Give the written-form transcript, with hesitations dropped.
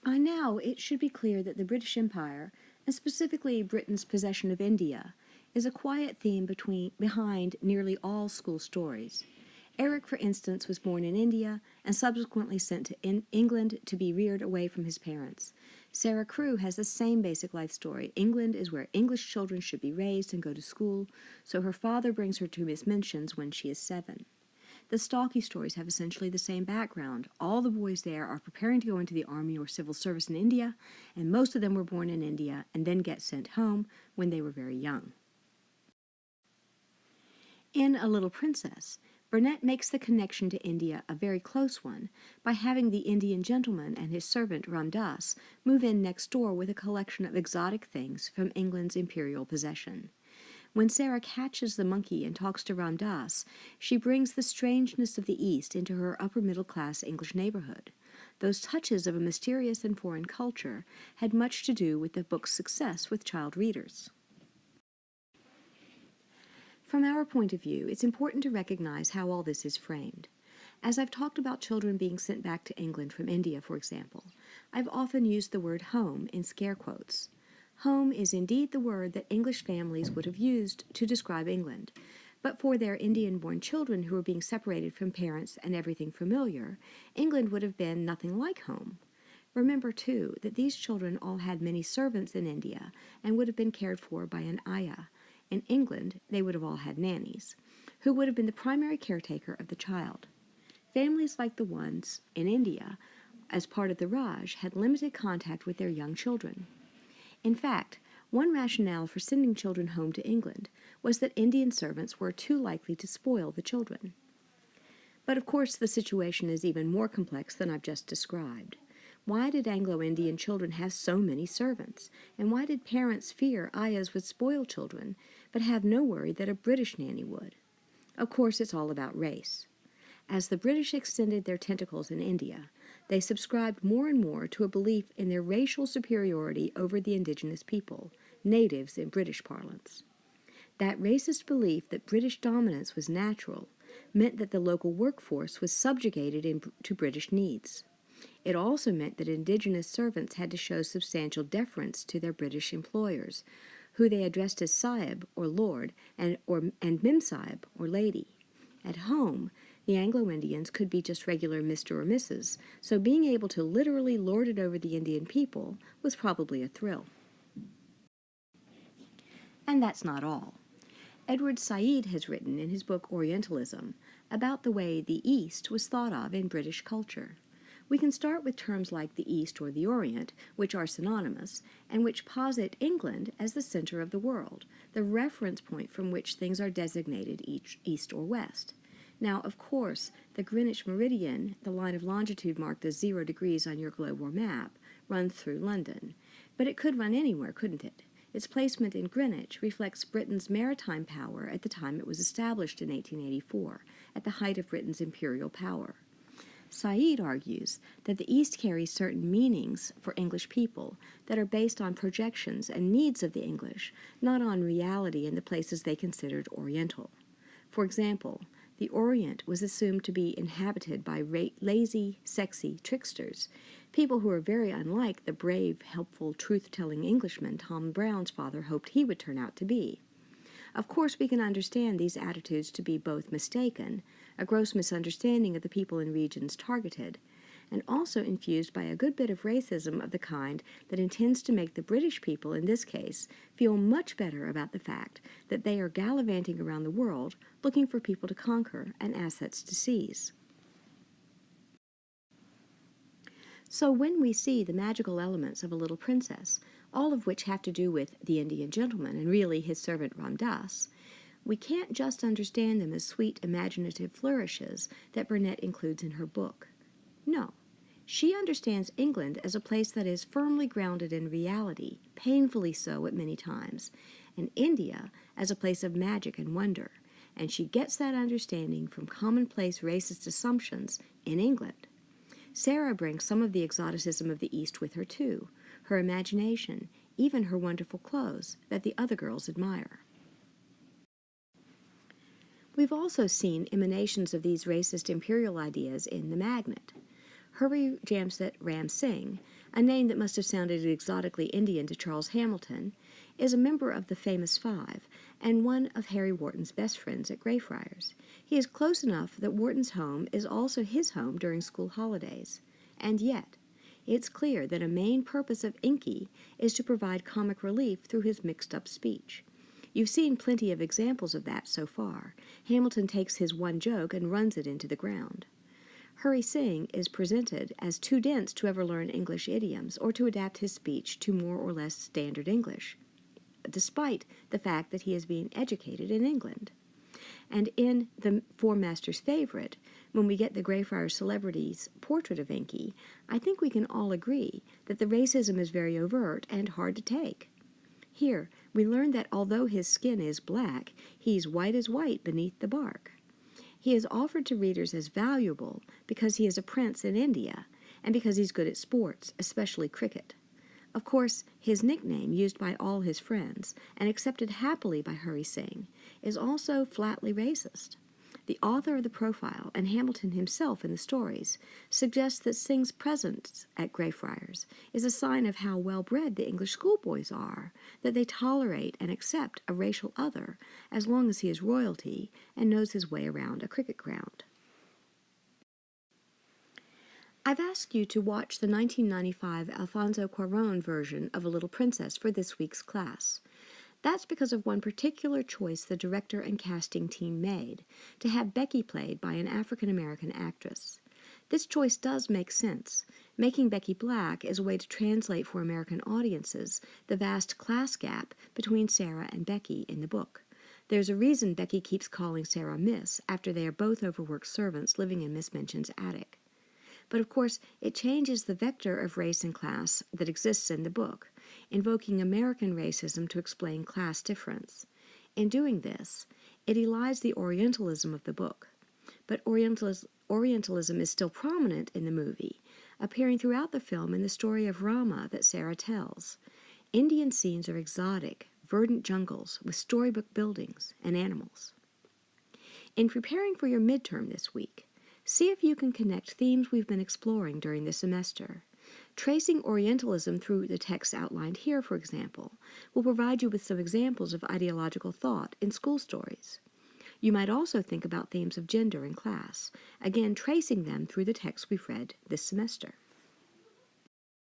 By now, it should be clear that the British Empire, and specifically Britain's possession of India, is a quiet theme behind nearly all school stories. Eric, for instance, was born in India and subsequently sent to England to be reared away from his parents. Sarah Crewe has the same basic life story. England is where English children should be raised and go to school, so her father brings her to Miss Minchin's when she is 7. The Stalky stories have essentially the same background. All the boys there are preparing to go into the army or civil service in India, and most of them were born in India and then get sent home when they were very young. In A Little Princess, Burnett makes the connection to India a very close one by having the Indian gentleman and his servant Ram Das move in next door with a collection of exotic things from England's imperial possession. When Sarah catches the monkey and talks to Ram Das, she brings the strangeness of the East into her upper-middle-class English neighborhood. Those touches of a mysterious and foreign culture had much to do with the book's success with child readers. From our point of view, it's important to recognize how all this is framed. As I've talked about children being sent back to England from India, for example, I've often used the word home in scare quotes. Home is indeed the word that English families would have used to describe England, but for their Indian-born children who were being separated from parents and everything familiar, England would have been nothing like home. Remember, too, that these children all had many servants in India and would have been cared for by an ayah. In England, they would have all had nannies, who would have been the primary caretaker of the child. Families like the ones in India, as part of the Raj, had limited contact with their young children. In fact, one rationale for sending children home to England was that Indian servants were too likely to spoil the children. But of course, the situation is even more complex than I've just described. Why did Anglo-Indian children have so many servants? And why did parents fear ayahs would spoil children, but have no worry that a British nanny would? Of course, it's all about race. As the British extended their tentacles in India, they subscribed more and more to a belief in their racial superiority over the indigenous people, natives in British parlance. That racist belief that British dominance was natural meant that the local workforce was subjugated to British needs. It also meant that indigenous servants had to show substantial deference to their British employers, who they addressed as Sahib or Lord and Mem Sahib or Lady. At home, the Anglo-Indians could be just regular Mr. or Mrs., so being able to literally lord it over the Indian people was probably a thrill. And that's not all. Edward Said has written in his book Orientalism about the way the East was thought of in British culture. We can start with terms like the East or the Orient, which are synonymous, and which posit England as the center of the world, the reference point from which things are designated east or west. Now, of course, the Greenwich meridian, the line of longitude marked as 0 degrees on your globe or map, runs through London. But it could run anywhere, couldn't it? Its placement in Greenwich reflects Britain's maritime power at the time it was established in 1884, at the height of Britain's imperial power. Said argues that the East carries certain meanings for English people that are based on projections and needs of the English, not on reality in the places they considered Oriental. For example, the Orient was assumed to be inhabited by lazy, sexy tricksters, people who were very unlike the brave, helpful, truth-telling Englishman Tom Brown's father hoped he would turn out to be. Of course, we can understand these attitudes to be both mistaken, a gross misunderstanding of the people in regions targeted, and also infused by a good bit of racism of the kind that intends to make the British people, in this case, feel much better about the fact that they are gallivanting around the world looking for people to conquer and assets to seize. So when we see the magical elements of A Little Princess, all of which have to do with the Indian gentleman and really his servant Ram Das, we can't just understand them as sweet, imaginative flourishes that Burnett includes in her book. No, she understands England as a place that is firmly grounded in reality, painfully so at many times, and India as a place of magic and wonder, and she gets that understanding from commonplace racist assumptions in England. Sarah brings some of the exoticism of the East with her, too, her imagination, even her wonderful clothes that the other girls admire. We've also seen emanations of these racist imperial ideas in The Magnet. Hurry Jamset Ram Singh a name that must have sounded exotically Indian to Charles Hamilton, is a member of the famous Five and one of Harry Wharton's best friends at Greyfriars. He is close enough that Wharton's home is also his home during school holidays. And yet, it's clear that a main purpose of Inky is to provide comic relief through his mixed-up speech. You've seen plenty of examples of that so far. Hamilton takes his one joke and runs it into the ground. Hurry Sing is presented as too dense to ever learn English idioms or to adapt his speech to more or less standard English, despite the fact that he is being educated in England. And in the Four Masters' Favorite, when we get the Greyfriars celebrity's portrait of Inky, I think we can all agree that the racism is very overt and hard to take. Here, we learn that although his skin is black, he's white as white beneath the bark. He is offered to readers as valuable because he is a prince in India and because he's good at sports, especially cricket. Of course, his nickname, used by all his friends and accepted happily by Hurry Sing, is also flatly racist. The author of the profile, and Hamilton himself in the stories, suggests that Sing's presence at Greyfriars is a sign of how well-bred the English schoolboys are, that they tolerate and accept a racial other as long as he is royalty and knows his way around a cricket ground. I've asked you to watch the 1995 Alfonso Cuarón version of A Little Princess for this week's class. That's because of one particular choice the director and casting team made, to have Becky played by an African-American actress. This choice does make sense. Making Becky black is a way to translate for American audiences the vast class gap between Sarah and Becky in the book. There's a reason Becky keeps calling Sarah Miss after they are both overworked servants living in Miss Minchin's attic. But of course, it changes the vector of race and class that exists in the book, invoking American racism to explain class difference. In doing this, it elides the Orientalism of the book. But Orientalism is still prominent in the movie, appearing throughout the film in the story of Rama that Sarah tells. Indian scenes are exotic, verdant jungles with storybook buildings and animals. In preparing for your midterm this week, see if you can connect themes we've been exploring during the semester. Tracing Orientalism through the text outlined here, for example, will provide you with some examples of ideological thought in school stories. You might also think about themes of gender and class, again tracing them through the text we've read this semester.